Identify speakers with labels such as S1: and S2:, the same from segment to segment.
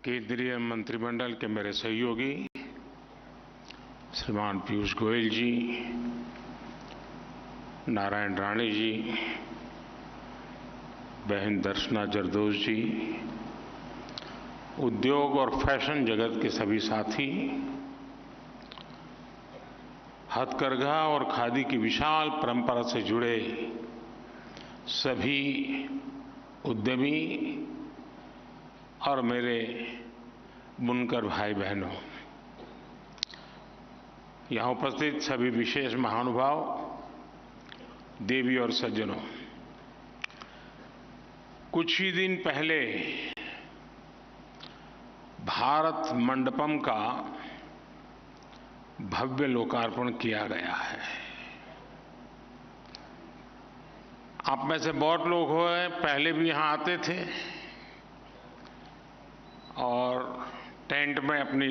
S1: केंद्रीय मंत्रिमंडल के मेरे सहयोगी श्रीमान पीयूष गोयल जी, नारायण राणे जी, बहन दर्शना जरदोश जी, उद्योग और फैशन जगत के सभी साथी, हथकरघा और खादी की विशाल परंपरा से जुड़े सभी उद्यमी और मेरे बुनकर भाई बहनों, यहाँ उपस्थित सभी विशेष महानुभाव, देवी और सज्जनों, कुछ ही दिन पहले भारत मंडपम का भव्य लोकार्पण किया गया है। आप में से बहुत लोग पहले भी यहाँ आते थे और टेंट में अपनी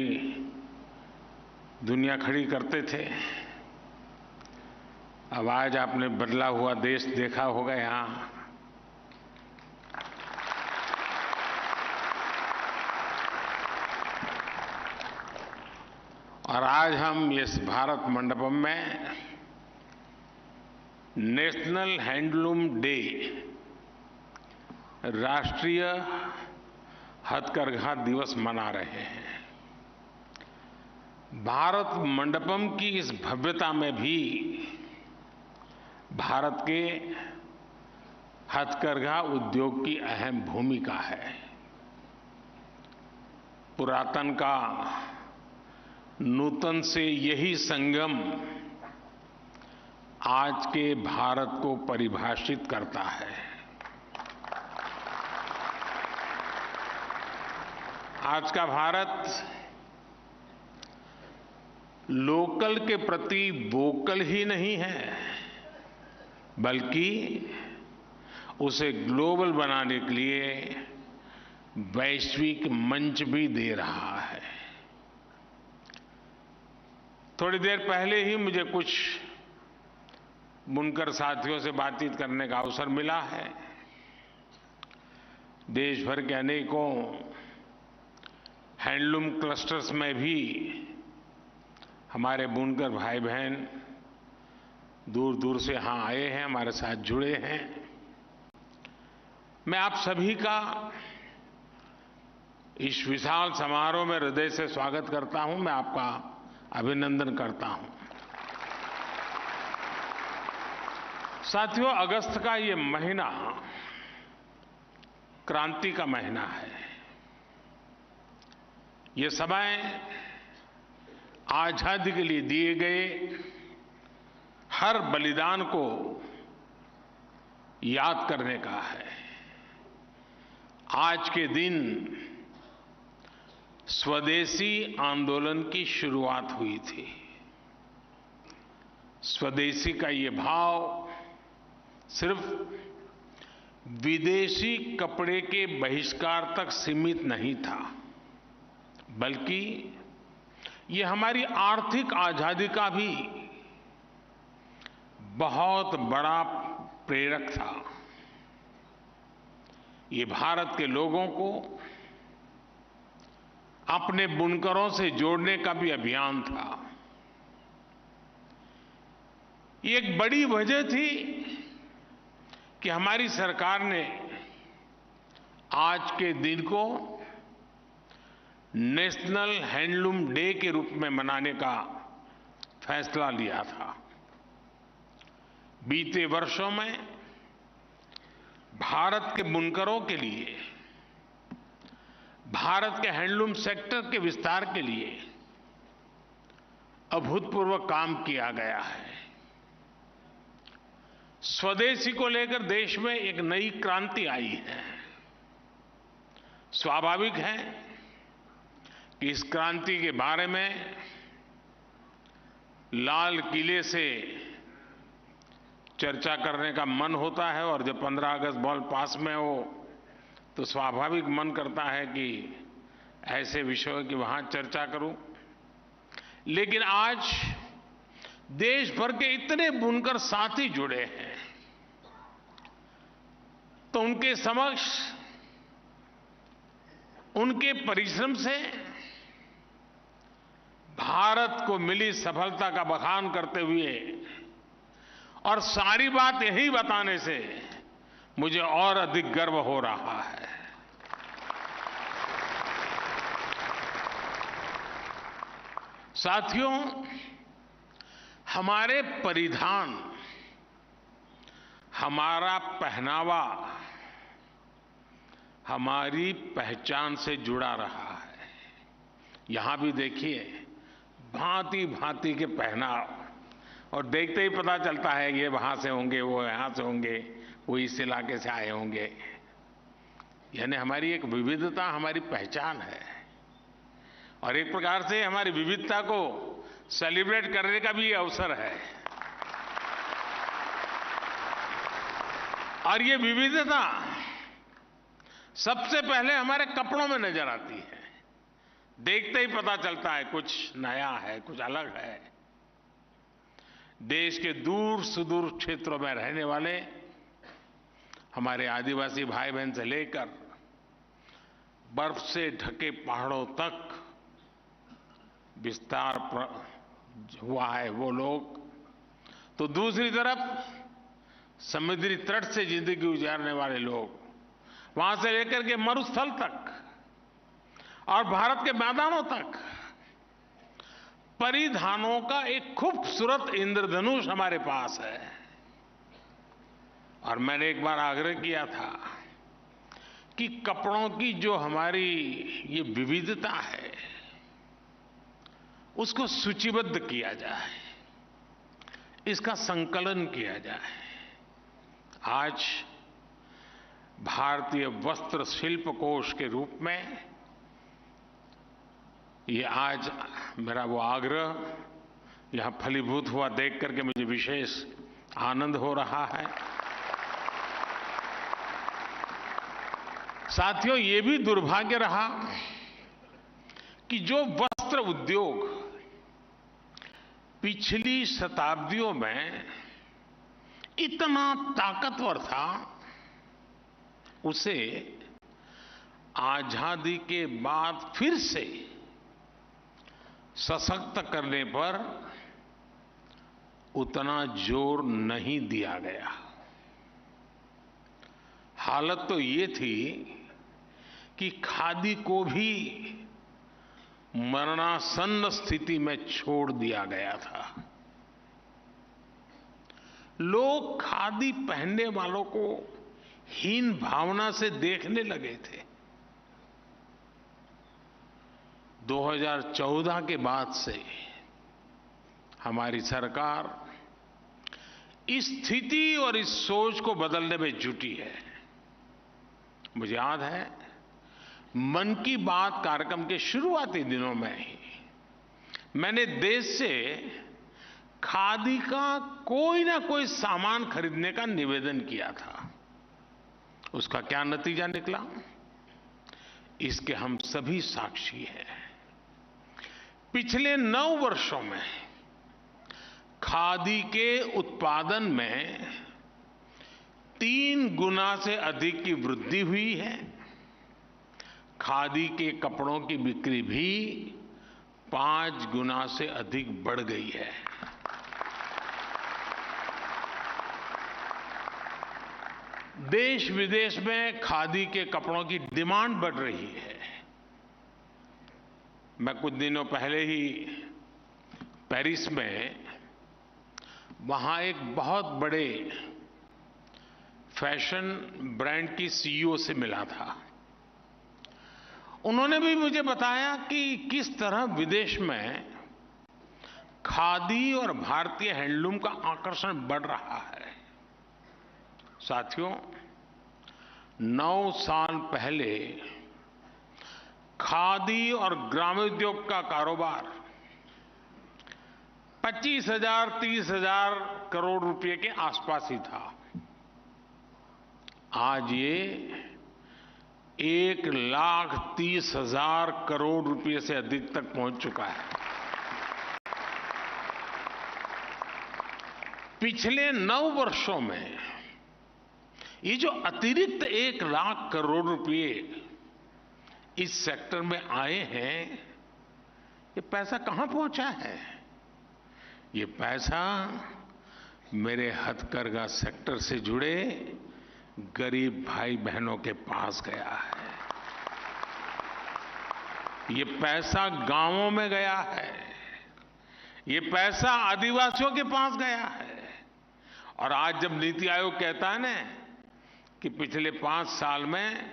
S1: दुनिया खड़ी करते थे। अब आज आपने बदला हुआ देश देखा होगा यहाँ। और आज हम इस भारत मंडपम में नेशनल हैंडलूम डे, राष्ट्रीय हथकरघा दिवस मना रहे हैं। भारत मंडपम की इस भव्यता में भी भारत के हथकरघा उद्योग की अहम भूमिका है। पुरातन का नूतन से यही संगम आज के भारत को परिभाषित करता है। आज का भारत लोकल के प्रति वोकल ही नहीं है, बल्कि उसे ग्लोबल बनाने के लिए वैश्विक मंच भी दे रहा है। थोड़ी देर पहले ही मुझे कुछ बुनकर साथियों से बातचीत करने का अवसर मिला है। देश भर के अनेकों हैंडलूम क्लस्टर्स में भी हमारे बुनकर भाई बहन दूर दूर से यहाँ आए हैं, हमारे साथ जुड़े हैं। मैं आप सभी का इस विशाल समारोह में हृदय से स्वागत करता हूं। मैं आपका अभिनंदन करता हूं। साथियों, अगस्त का ये महीना क्रांति का महीना है। ये समय आजादी के लिए दिए गए हर बलिदान को याद करने का है। आज के दिन स्वदेशी आंदोलन की शुरुआत हुई थी। स्वदेशी का ये भाव सिर्फ विदेशी कपड़े के बहिष्कार तक सीमित नहीं था, बल्कि ये हमारी आर्थिक आजादी का भी बहुत बड़ा प्रेरक था। ये भारत के लोगों को अपने बुनकरों से जोड़ने का भी अभियान था। ये एक बड़ी वजह थी कि हमारी सरकार ने आज के दिन को नेशनल हैंडलूम डे के रूप में मनाने का फैसला लिया था। बीते वर्षों में भारत के बुनकरों के लिए, भारत के हैंडलूम सेक्टर के विस्तार के लिए अभूतपूर्व काम किया गया है। स्वदेशी को लेकर देश में एक नई क्रांति आई है। स्वाभाविक है कि इस क्रांति के बारे में लाल किले से चर्चा करने का मन होता है, और जब 15 अगस्त बॉल पास में हो तो स्वाभाविक मन करता है कि ऐसे विषयों की वहां चर्चा करूं। लेकिन आज देश भर के इतने बुनकर साथी जुड़े हैं, तो उनके समक्ष उनके परिश्रम से भारत को मिली सफलता का बखान करते हुए और सारी बात यही बताने से मुझे और अधिक गर्व हो रहा है। साथियों, हमारे परिधान, हमारा पहनावा हमारी पहचान से जुड़ा रहा है। यहां भी देखिए, भांति भांति के पहनाव, और देखते ही पता चलता है ये वहां से होंगे, वो यहां से होंगे, वो इस इलाके से आए होंगे। यानी हमारी एक विविधता हमारी पहचान है और एक प्रकार से हमारी विविधता को सेलिब्रेट करने का भी अवसर है। और ये विविधता सबसे पहले हमारे कपड़ों में नजर आती है। देखते ही पता चलता है कुछ नया है, कुछ अलग है। देश के दूर सुदूर क्षेत्रों में रहने वाले हमारे आदिवासी भाई बहन से लेकर बर्फ से ढके पहाड़ों तक विस्तार हुआ है वो लोग, तो दूसरी तरफ समुद्री तट से जिंदगी गुजारने वाले लोग, वहां से लेकर के मरुस्थल तक और भारत के मैदानों तक परिधानों का एक खूबसूरत इंद्रधनुष हमारे पास है। और मैंने एक बार आग्रह किया था कि कपड़ों की जो हमारी ये विविधता है उसको सूचीबद्ध किया जाए, इसका संकलन किया जाए। आज भारतीय वस्त्र शिल्प कोश के रूप में ये आज मेरा वो आग्रह यहां फलीभूत हुआ देख करके मुझे विशेष आनंद हो रहा है। साथियों, ये भी दुर्भाग्य रहा कि जो वस्त्र उद्योग पिछली शताब्दियों में इतना ताकतवर था, उसे आजादी के बाद फिर से सशक्त करने पर उतना जोर नहीं दिया गया। हालत तो ये थी कि खादी को भी मरणासन्न स्थिति में छोड़ दिया गया था। लोग खादी पहनने वालों को हीन भावना से देखने लगे थे। 2014 के बाद से हमारी सरकार इस स्थिति और इस सोच को बदलने में जुटी है। मुझे याद है, मन की बात कार्यक्रम के शुरुआती दिनों में ही मैंने देश से खादी का कोई ना कोई सामान खरीदने का निवेदन किया था। उसका क्या नतीजा निकला, इसके हम सभी साक्षी हैं। पिछले 9 वर्षों में खादी के उत्पादन में 3 गुना से अधिक की वृद्धि हुई है। खादी के कपड़ों की बिक्री भी 5 गुना से अधिक बढ़ गई है। देश विदेश में खादी के कपड़ों की डिमांड बढ़ रही है। मैं कुछ दिनों पहले ही पेरिस में वहां एक बहुत बड़े फैशन ब्रांड की सीईओ से मिला था। उन्होंने भी मुझे बताया कि किस तरह विदेश में खादी और भारतीय हैंडलूम का आकर्षण बढ़ रहा है। साथियों, 9 साल पहले खादी और ग्रामोद्योग का कारोबार 25,000 30,000 करोड़ रुपए के आसपास ही था। आज ये 1,30,000 करोड़ रुपए से अधिक तक पहुंच चुका है। पिछले 9 वर्षों में ये जो अतिरिक्त 1 लाख करोड़ रुपए इस सेक्टर में आए हैं, ये पैसा कहां पहुंचा है? ये पैसा मेरे हथकरघा सेक्टर से जुड़े गरीब भाई बहनों के पास गया है। ये पैसा गांवों में गया है, ये पैसा आदिवासियों के पास गया है। और आज जब नीति आयोग कहता है ना कि पिछले 5 साल में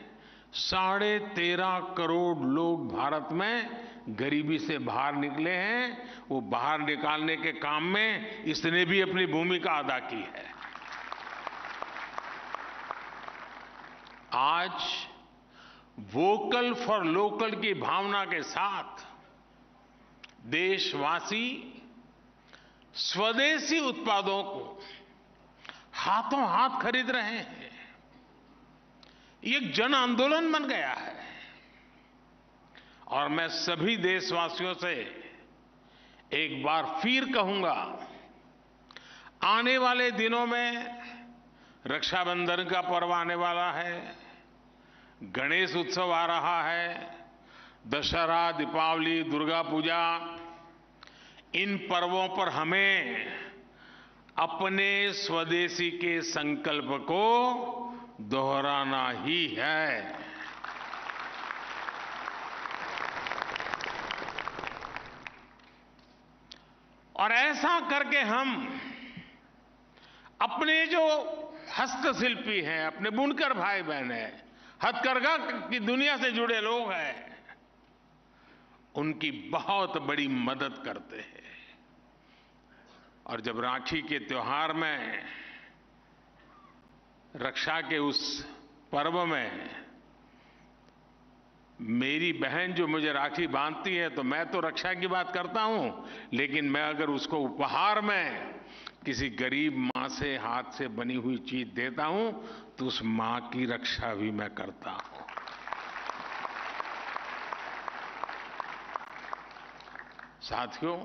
S1: 13.5 करोड़ लोग भारत में गरीबी से बाहर निकले हैं, वो बाहर निकालने के काम में इसने भी अपनी भूमिका अदा की है। आज वोकल फॉर लोकल की भावना के साथ देशवासी स्वदेशी उत्पादों को हाथों हाथ खरीद रहे हैं। ये एक जन आंदोलन बन गया है। और मैं सभी देशवासियों से एक बार फिर कहूंगा, आने वाले दिनों में रक्षाबंधन का पर्व आने वाला है, गणेश उत्सव आ रहा है, दशहरा, दीपावली, दुर्गा पूजा, इन पर्वों पर हमें अपने स्वदेशी के संकल्प को दोहराना ही है। और ऐसा करके हम अपने जो हस्तशिल्पी हैं, अपने बुनकर भाई बहन हैं, हथकरघा की दुनिया से जुड़े लोग हैं, उनकी बहुत बड़ी मदद करते हैं। और जब राखी के त्योहार में, रक्षा के उस पर्व में मेरी बहन जो मुझे राखी बांधती है, तो मैं तो रक्षा की बात करता हूं, लेकिन मैं अगर उसको उपहार में किसी गरीब मां से हाथ से बनी हुई चीज देता हूं, तो उस मां की रक्षा भी मैं करता हूं। साथियों,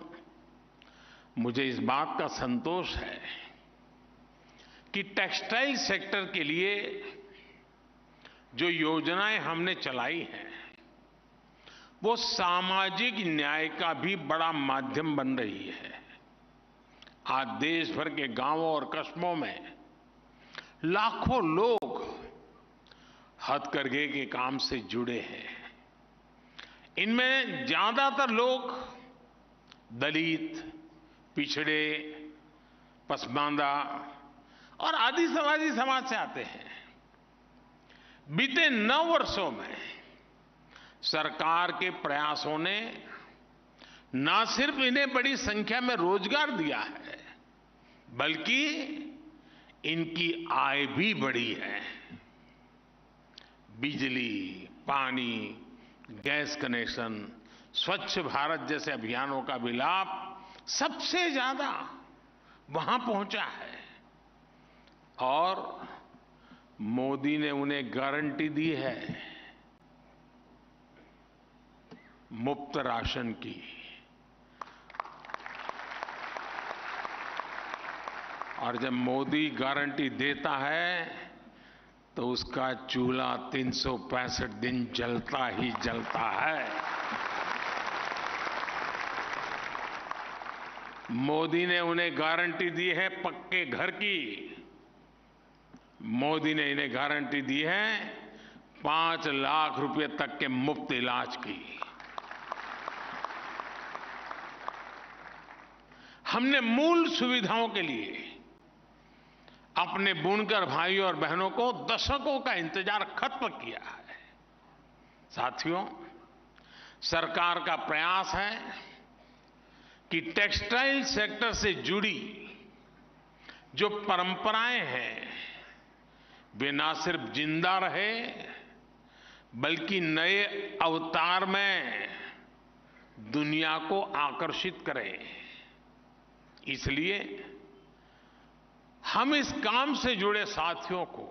S1: मुझे इस बात का संतोष है कि टेक्सटाइल सेक्टर के लिए जो योजनाएं हमने चलाई हैं, वो सामाजिक न्याय का भी बड़ा माध्यम बन रही है। आज देश भर के गांवों और कस्बों में लाखों लोग हथकरघे के काम से जुड़े हैं। इनमें ज्यादातर लोग दलित, पिछड़े, पसमानदा और आदिवासी समाज से आते हैं। बीते 9 वर्षों में सरकार के प्रयासों ने न सिर्फ इन्हें बड़ी संख्या में रोजगार दिया है, बल्कि इनकी आय भी बढ़ी है। बिजली, पानी, गैस कनेक्शन, स्वच्छ भारत जैसे अभियानों का भी लाभ सबसे ज्यादा वहां पहुंचा है। और मोदी ने उन्हें गारंटी दी है मुफ्त राशन की। और जब मोदी गारंटी देता है तो उसका चूल्हा 365 दिन जलता ही जलता है। मोदी ने उन्हें गारंटी दी है पक्के घर की। मोदी ने इन्हें गारंटी दी है 5 लाख रुपए तक के मुफ्त इलाज की। हमने मूल सुविधाओं के लिए अपने बुनकर भाइयों और बहनों को दशकों का इंतजार खत्म किया है। साथियों, सरकार का प्रयास है कि टेक्सटाइल सेक्टर से जुड़ी जो परंपराएं हैं, वे ना सिर्फ जिंदा रहे, बल्कि नए अवतार में दुनिया को आकर्षित करें। इसलिए हम इस काम से जुड़े साथियों को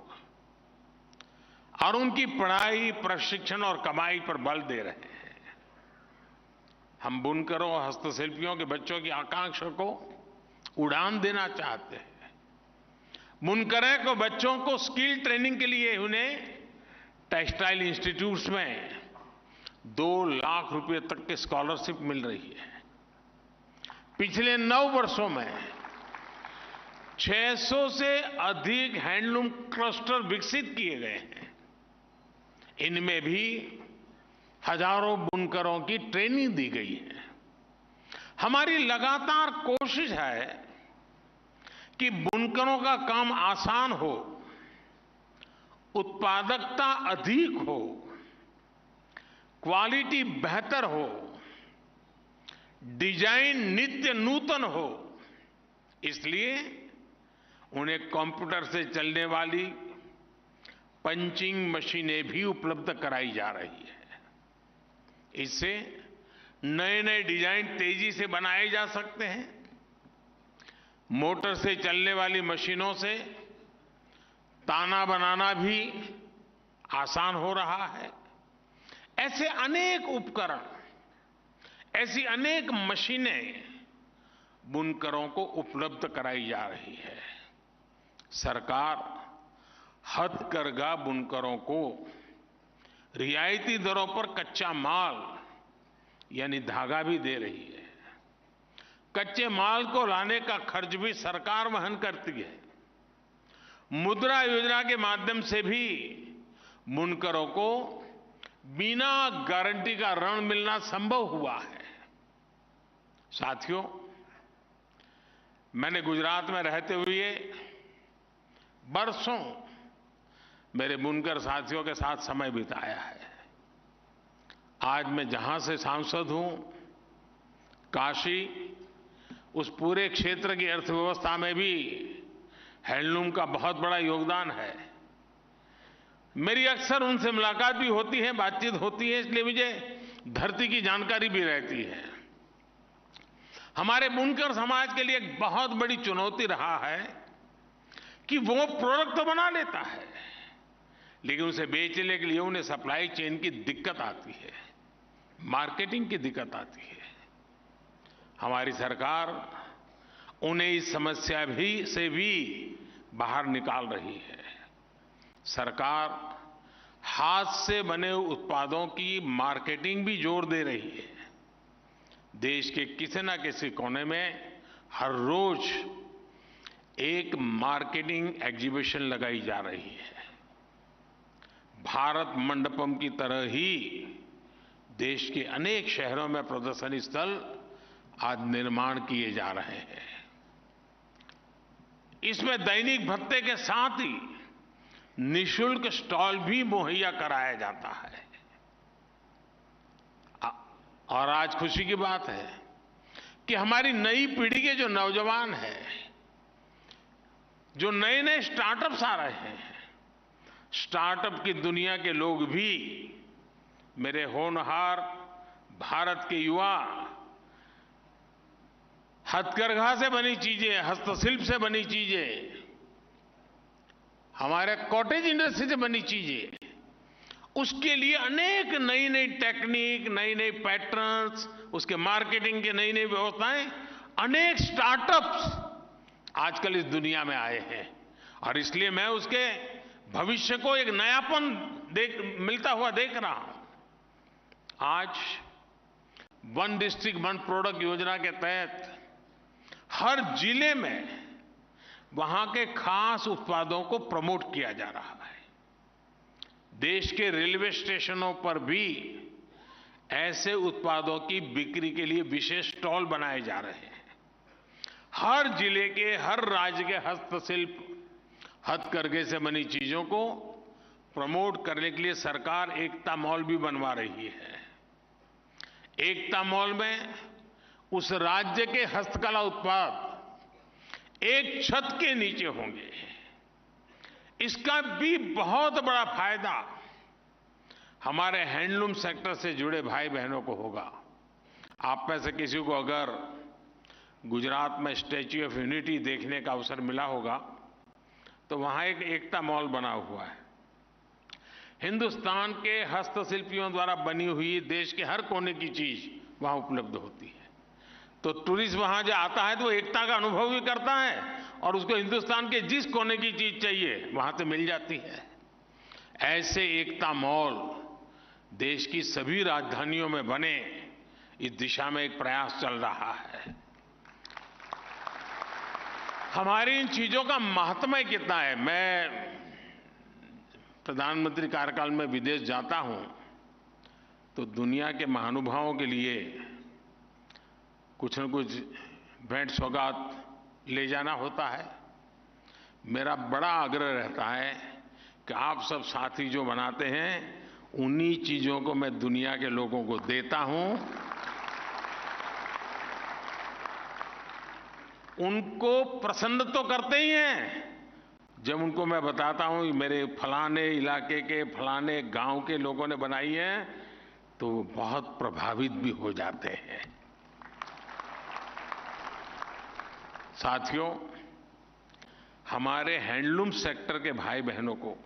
S1: और उनकी पढ़ाई, प्रशिक्षण और कमाई पर बल दे रहे हैं। हम बुनकरों और हस्तशिल्पियों के बच्चों की आकांक्षा को उड़ान देना चाहते हैं। बुनकरों को बच्चों को स्किल ट्रेनिंग के लिए उन्हें टेक्सटाइल इंस्टीट्यूट्स में 2 लाख रुपए तक की स्कॉलरशिप मिल रही है। पिछले 9 वर्षों में 600 से अधिक हैंडलूम क्लस्टर विकसित किए गए हैं। इनमें भी हजारों बुनकरों की ट्रेनिंग दी गई है। हमारी लगातार कोशिश है कि बुनकरों का काम आसान हो, उत्पादकता अधिक हो, क्वालिटी बेहतर हो, डिजाइन नित्य नूतन हो। इसलिए उन्हें कंप्यूटर से चलने वाली पंचिंग मशीनें भी उपलब्ध कराई जा रही है। इससे नए नए डिजाइन तेजी से बनाए जा सकते हैं। मोटर से चलने वाली मशीनों से ताना बनाना भी आसान हो रहा है। ऐसे अनेक उपकरण, ऐसी अनेक मशीनें बुनकरों को उपलब्ध कराई जा रही है। सरकार हथकरघा बुनकरों को रियायती दरों पर कच्चा माल यानी धागा भी दे रही है। कच्चे माल को लाने का खर्च भी सरकार वहन करती है। मुद्रा योजना के माध्यम से भी बुनकरों को बिना गारंटी का ऋण मिलना संभव हुआ है। साथियों, मैंने गुजरात में रहते हुए बरसों मेरे बुनकर साथियों के साथ समय बिताया है। आज मैं जहां से सांसद हूं, काशी, उस पूरे क्षेत्र की अर्थव्यवस्था में भी हैंडलूम का बहुत बड़ा योगदान है। मेरी अक्सर उनसे मुलाकात भी होती है, बातचीत होती है, इसलिए मुझे धरती की जानकारी भी रहती है। हमारे बुनकर समाज के लिए एक बहुत बड़ी चुनौती रहा है कि वो प्रोडक्ट तो बना लेता है, लेकिन उसे बेचने के लिए उन्हें सप्लाई चेन की दिक्कत आती है, मार्केटिंग की दिक्कत आती है। हमारी सरकार उन्हें इस समस्या से भी बाहर निकाल रही है। सरकार हाथ से बने उत्पादों की मार्केटिंग भी जोर दे रही है। देश के किसी न किसी कोने में हर रोज एक मार्केटिंग एग्जीबिशन लगाई जा रही है। भारत मंडपम की तरह ही देश के अनेक शहरों में प्रदर्शनी स्थल आज निर्माण किए जा रहे हैं। इसमें दैनिक भत्ते के साथ ही निःशुल्क स्टॉल भी मुहैया कराया जाता है। और आज खुशी की बात है कि हमारी नई पीढ़ी के जो नौजवान हैं, जो नए नए स्टार्टअप्स आ रहे हैं, स्टार्टअप की दुनिया के लोग भी मेरे होनहार भारत के युवा हथकरघा से बनी चीजें, हस्तशिल्प से बनी चीजें, हमारे कॉटेज इंडस्ट्री से बनी चीजें, उसके लिए अनेक नई नई टेक्निक, नई नई पैटर्न्स, उसके मार्केटिंग की नई नई व्यवस्थाएं, अनेक स्टार्टअप्स आजकल इस दुनिया में आए हैं। और इसलिए मैं उसके भविष्य को एक नयापन मिलता हुआ देख रहा हूं। आज वन डिस्ट्रिक्ट वन प्रोडक्ट योजना के तहत हर जिले में वहां के खास उत्पादों को प्रमोट किया जा रहा है। देश के रेलवे स्टेशनों पर भी ऐसे उत्पादों की बिक्री के लिए विशेष स्टॉल बनाए जा रहे हैं। हर जिले के, हर राज्य के हस्तशिल्प, हथकरघे से बनी चीजों को प्रमोट करने के लिए सरकार एकता मॉल भी बनवा रही है। एकता मॉल में उस राज्य के हस्तकला उत्पाद एक छत के नीचे होंगे। इसका भी बहुत बड़ा फायदा हमारे हैंडलूम सेक्टर से जुड़े भाई बहनों को होगा। आप में से किसी को अगर गुजरात में स्टैच्यू ऑफ यूनिटी देखने का अवसर मिला होगा तो वहां एक एकता मॉल बना हुआ है। हिंदुस्तान के हस्तशिल्पियों द्वारा बनी हुई देश के हर कोने की चीज वहां उपलब्ध होती है। तो टूरिस्ट वहां जो आता है तो वो एकता का अनुभव भी करता है और उसको हिंदुस्तान के जिस कोने की चीज चाहिए वहां से मिल जाती है। ऐसे एकता मॉल देश की सभी राजधानियों में बने, इस दिशा में एक प्रयास चल रहा है। हमारी इन चीजों का महात्म्य कितना है। मैं प्रधानमंत्री कार्यकाल में विदेश जाता हूं तो दुनिया के महानुभावों के लिए कुछ न कुछ भेंट सौगात ले जाना होता है। मेरा बड़ा आग्रह रहता है कि आप सब साथी जो बनाते हैं उन्हीं चीजों को मैं दुनिया के लोगों को देता हूं। उनको प्रसन्न तो करते ही हैं जब उनको मैं बताता हूं कि मेरे फलाने इलाके के फलाने गांव के लोगों ने बनाई है, तो वो बहुत प्रभावित भी हो जाते हैं। साथियों, हमारे हैंडलूम सेक्टर के भाई बहनों को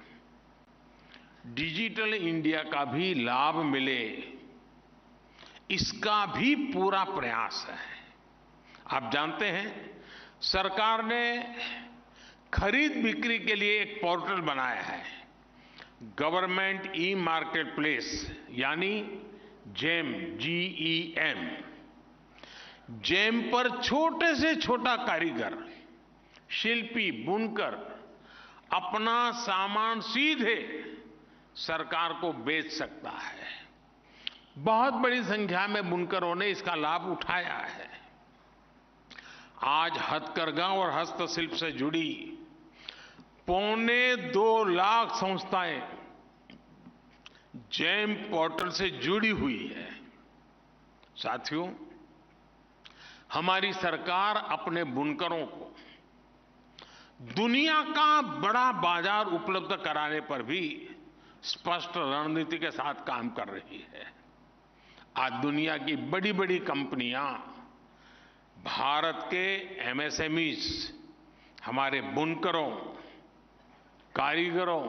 S1: डिजिटल इंडिया का भी लाभ मिले, इसका भी पूरा प्रयास है। आप जानते हैं सरकार ने खरीद बिक्री के लिए एक पोर्टल बनाया है, गवर्नमेंट ई मार्केट प्लेस, यानी जेम, GEM। जेम पर छोटे से छोटा कारीगर, शिल्पी, बुनकर अपना सामान सीधे सरकार को बेच सकता है। बहुत बड़ी संख्या में बुनकरों ने इसका लाभ उठाया है। आज हथकरघा और हस्तशिल्प से जुड़ी 2.25 लाख संस्थाएं जेम पोर्टल से जुड़ी हुई है। साथियों, हमारी सरकार अपने बुनकरों को दुनिया का बड़ा बाजार उपलब्ध कराने पर भी स्पष्ट रणनीति के साथ काम कर रही है। आज दुनिया की बड़ी बड़ी कंपनियां भारत के MSMEs, हमारे बुनकरों, कारीगरों,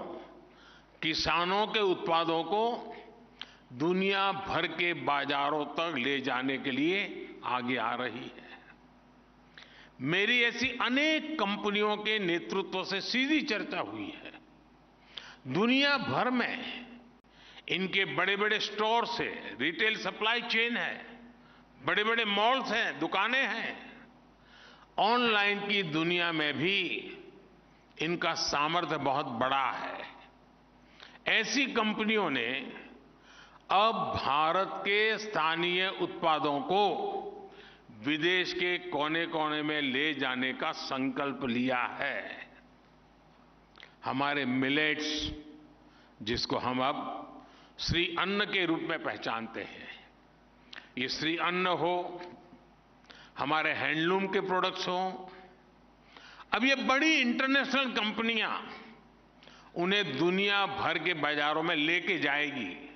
S1: किसानों के उत्पादों को दुनिया भर के बाजारों तक ले जाने के लिए आगे आ रही है। मेरी ऐसी अनेक कंपनियों के नेतृत्व से सीधी चर्चा हुई है। दुनिया भर में इनके बड़े बड़े स्टोर से, रिटेल सप्लाई चेन है, बड़े बड़े मॉल्स हैं, दुकानें हैं। ऑनलाइन की दुनिया में भी इनका सामर्थ्य बहुत बड़ा है। ऐसी कंपनियों ने अब भारत के स्थानीय उत्पादों को विदेश के कोने कोने में ले जाने का संकल्प लिया है। हमारे मिलेट्स, जिसको हम अब श्री अन्न के रूप में पहचानते हैं, ये श्री अन्न हो, हमारे हैंडलूम के प्रोडक्ट्स हो, अब ये बड़ी इंटरनेशनल कंपनियां उन्हें दुनिया भर के बाजारों में लेके जाएगी।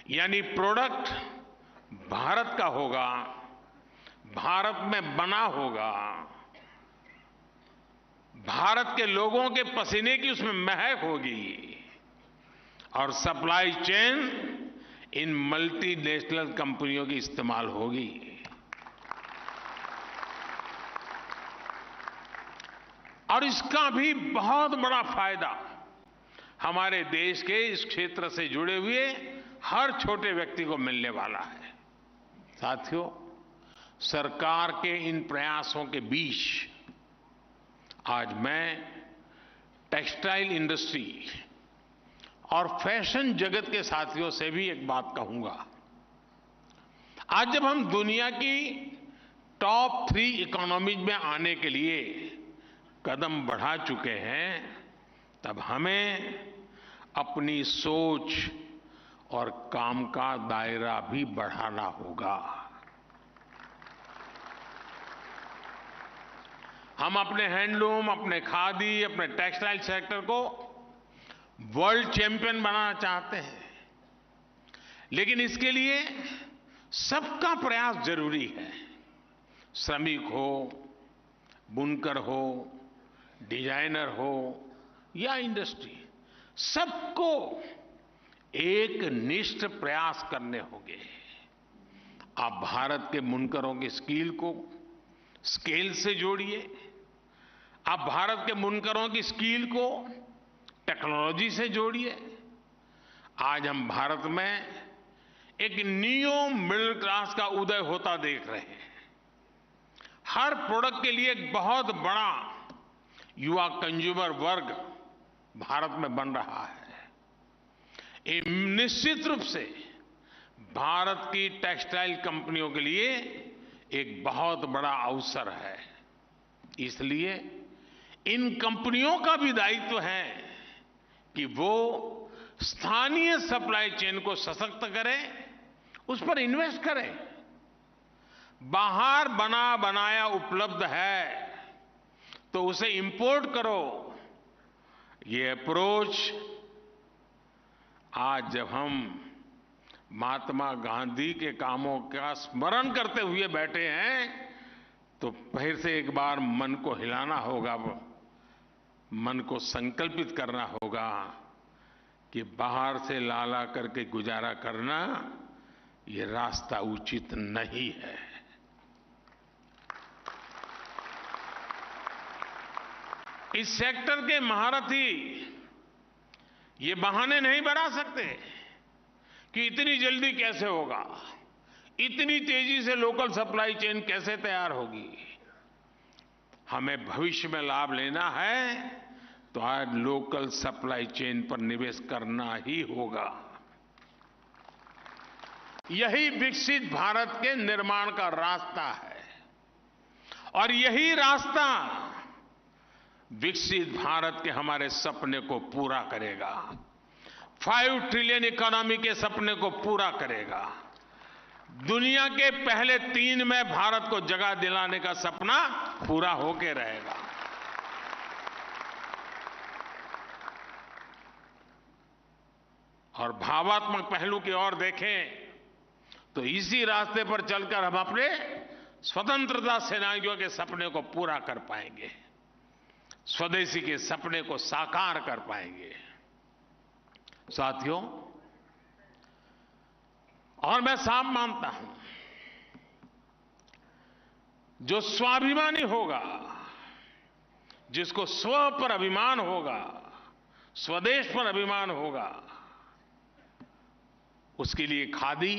S1: यानी प्रोडक्ट भारत का होगा, भारत में बना होगा, भारत के लोगों के पसीने की उसमें महक होगी, और सप्लाई चेन इन मल्टीनेशनल कंपनियों की इस्तेमाल होगी। और इसका भी बहुत बड़ा फायदा हमारे देश के इस क्षेत्र से जुड़े हुए हर छोटे व्यक्ति को मिलने वाला है। साथियों, सरकार के इन प्रयासों के बीच आज मैं टेक्सटाइल इंडस्ट्री और फैशन जगत के साथियों से भी एक बात कहूंगा। आज जब हम दुनिया की टॉप 3 इकोनॉमीज में आने के लिए कदम बढ़ा चुके हैं, तब हमें अपनी सोच और काम का दायरा भी बढ़ाना होगा। हम अपने हैंडलूम, अपने खादी, अपने टेक्सटाइल सेक्टर को वर्ल्ड चैंपियन बनाना चाहते हैं, लेकिन इसके लिए सबका प्रयास जरूरी है। श्रमिक हो, बुनकर हो, डिजाइनर हो या इंडस्ट्री, सबको एक निष्ठ प्रयास करने होंगे। आप भारत के बुनकरों की स्किल को स्केल से जोड़िए, आप भारत के बुनकरों की स्किल को टेक्नोलॉजी से जोड़िए, आज हम भारत में एक न्यू मिडिल क्लास का उदय होता देख रहे हैं। हर प्रोडक्ट के लिए एक बहुत बड़ा युवा कंज्यूमर वर्ग भारत में बन रहा है। ये निश्चित रूप से भारत की टेक्सटाइल कंपनियों के लिए एक बहुत बड़ा अवसर है। इसलिए इन कंपनियों का भी दायित्व है कि वो स्थानीय सप्लाई चेन को सशक्त करें, उस पर इन्वेस्ट करें। बाहर बना बनाया उपलब्ध है तो उसे इंपोर्ट करो। ये अप्रोच आज जब हम महात्मा गांधी के कामों का स्मरण करते हुए बैठे हैं तो फिर से एक बार मन को हिलाना होगा, मन को संकल्पित करना होगा कि बाहर से ला करके गुजारा करना ये रास्ता उचित नहीं है। इस सेक्टर के महारथी ये बहाने नहीं बना सकते कि इतनी जल्दी कैसे होगा, इतनी तेजी से लोकल सप्लाई चेन कैसे तैयार होगी। हमें भविष्य में लाभ लेना है तो आज लोकल सप्लाई चेन पर निवेश करना ही होगा। यही विकसित भारत के निर्माण का रास्ता है और यही रास्ता विकसित भारत के हमारे सपने को पूरा करेगा। 5 ट्रिलियन इकोनॉमी के सपने को पूरा करेगा। दुनिया के पहले 3 में भारत को जगह दिलाने का सपना पूरा होके रहेगा। और भावात्मक पहलू की ओर देखें तो इसी रास्ते पर चलकर हम अपने स्वतंत्रता सेनानियों के सपने को पूरा कर पाएंगे, स्वदेशी के सपने को साकार कर पाएंगे। साथियों, और मैं साफ मानता हूं, जो स्वाभिमानी होगा, जिसको स्व पर अभिमान होगा, स्वदेश पर अभिमान होगा, उसके लिए खादी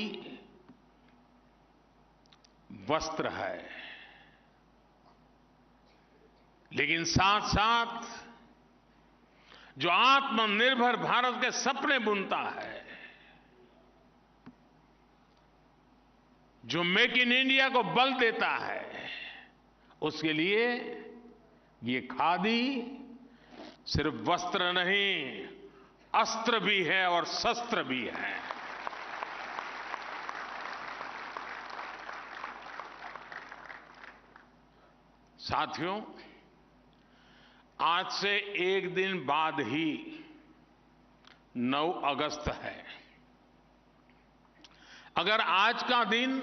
S1: वस्त्र है। लेकिन साथ साथ जो आत्मनिर्भर भारत के सपने बुनता है, जो मेक इन इंडिया को बल देता है, उसके लिए ये खादी सिर्फ वस्त्र नहीं, अस्त्र भी है और शस्त्र भी है। साथियों, आज से एक दिन बाद ही 9 अगस्त है। अगर आज का दिन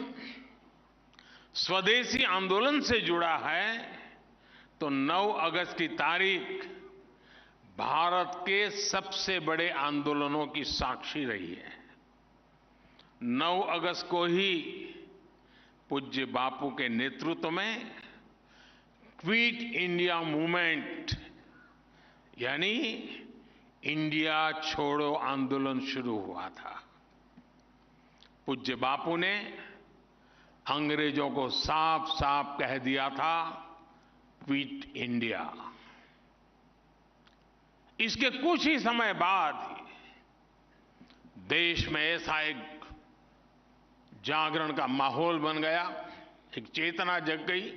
S1: स्वदेशी आंदोलन से जुड़ा है तो 9 अगस्त की तारीख भारत के सबसे बड़े आंदोलनों की साक्षी रही है। 9 अगस्त को ही पूज्य बापू के नेतृत्व में क्विट इंडिया मूवमेंट यानी इंडिया छोड़ो आंदोलन शुरू हुआ था। पूज्य बापू ने अंग्रेजों को साफ साफ कह दिया था, क्विट इंडिया। इसके कुछ ही समय बाद देश में ऐसा एक जागरण का माहौल बन गया, एक चेतना जग गई।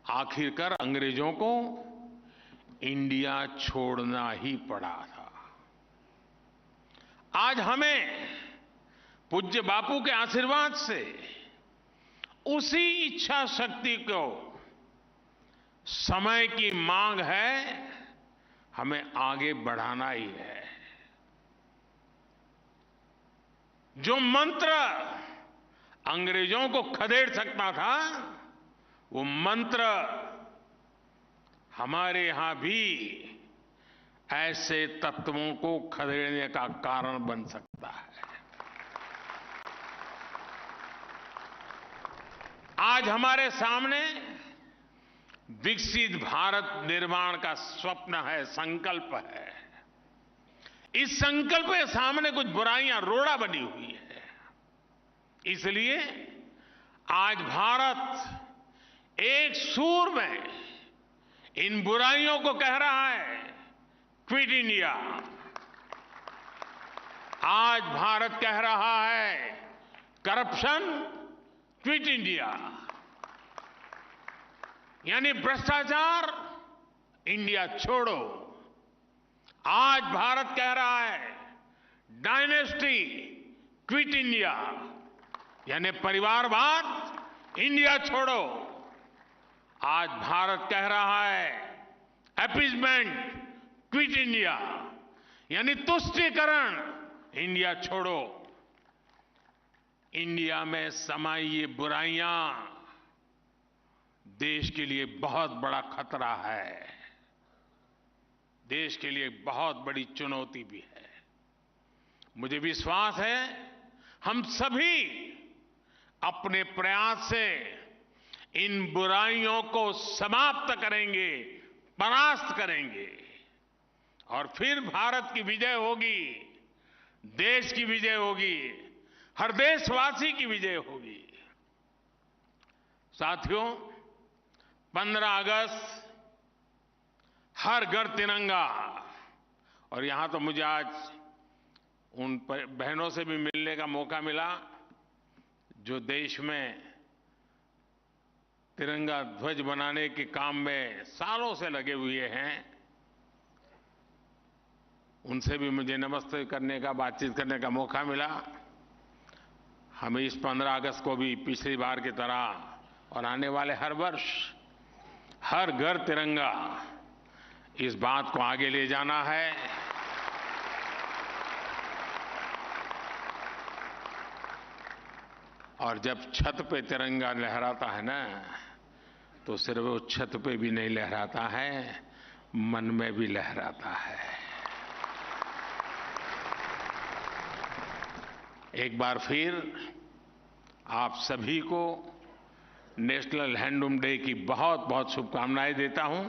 S1: आखिरकार अंग्रेजों को इंडिया छोड़ना ही पड़ा था। आज हमें पूज्य बापू के आशीर्वाद से उसी इच्छा शक्ति को समय की मांग है, हमें आगे बढ़ाना ही है। जो मंत्र अंग्रेजों को खदेड़ सकता था, वो मंत्र हमारे यहां भी ऐसे तत्वों को खदेड़ने का कारण बन सकता है। आज हमारे सामने विकसित भारत निर्माण का स्वप्न है, संकल्प है। इस संकल्प के सामने कुछ बुराइयां रोड़ा बनी हुई है। इसलिए आज भारत एक सूर में इन बुराइयों को कह रहा है, क्विट इंडिया। आज भारत कह रहा है, करप्शन क्विट इंडिया, यानी भ्रष्टाचार इंडिया छोड़ो। आज भारत कह रहा है, डायनेस्टी क्विट इंडिया, यानी परिवारवाद इंडिया छोड़ो। आज भारत कह रहा है, अपीजमेंट क्विट इंडिया, यानी तुष्टीकरण इंडिया छोड़ो। इंडिया में समाई ये बुराइयां देश के लिए बहुत बड़ा खतरा है, देश के लिए बहुत बड़ी चुनौती भी है। मुझे विश्वास है हम सभी अपने प्रयास से इन बुराइयों को समाप्त करेंगे, परास्त करेंगे और फिर भारत की विजय होगी, देश की विजय होगी, हर देशवासी की विजय होगी। साथियों, 15 अगस्त हर घर तिरंगा। और यहां तो मुझे आज उन बहनों से भी मिलने का मौका मिला जो देश में तिरंगा ध्वज बनाने के काम में सालों से लगे हुए हैं। उनसे भी मुझे नमस्ते करने का, बातचीत करने का मौका मिला। हमें इस 15 अगस्त को भी पिछली बार की तरह और आने वाले हर वर्ष हर घर तिरंगा, इस बात को आगे ले जाना है। और जब छत पे तिरंगा लहराता है ना, तो सिर्फ वो छत पे भी नहीं लहराता है, मन में भी लहराता है। एक बार फिर आप सभी को नेशनल हैंडलूम डे की बहुत बहुत शुभकामनाएं देता हूं।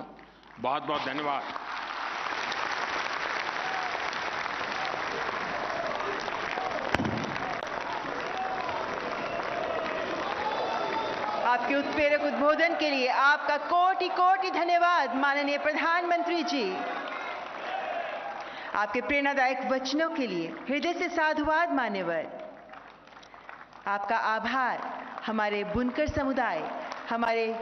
S1: बहुत बहुत धन्यवाद।
S2: आपके उत्प्रेरक उद्बोधन के लिए आपका कोटि कोटि धन्यवाद माननीय प्रधानमंत्री जी। आपके प्रेरणादायक वचनों के लिए हृदय से साधुवाद मान्यवर। आपका आभार हमारे बुनकर समुदाय, हमारे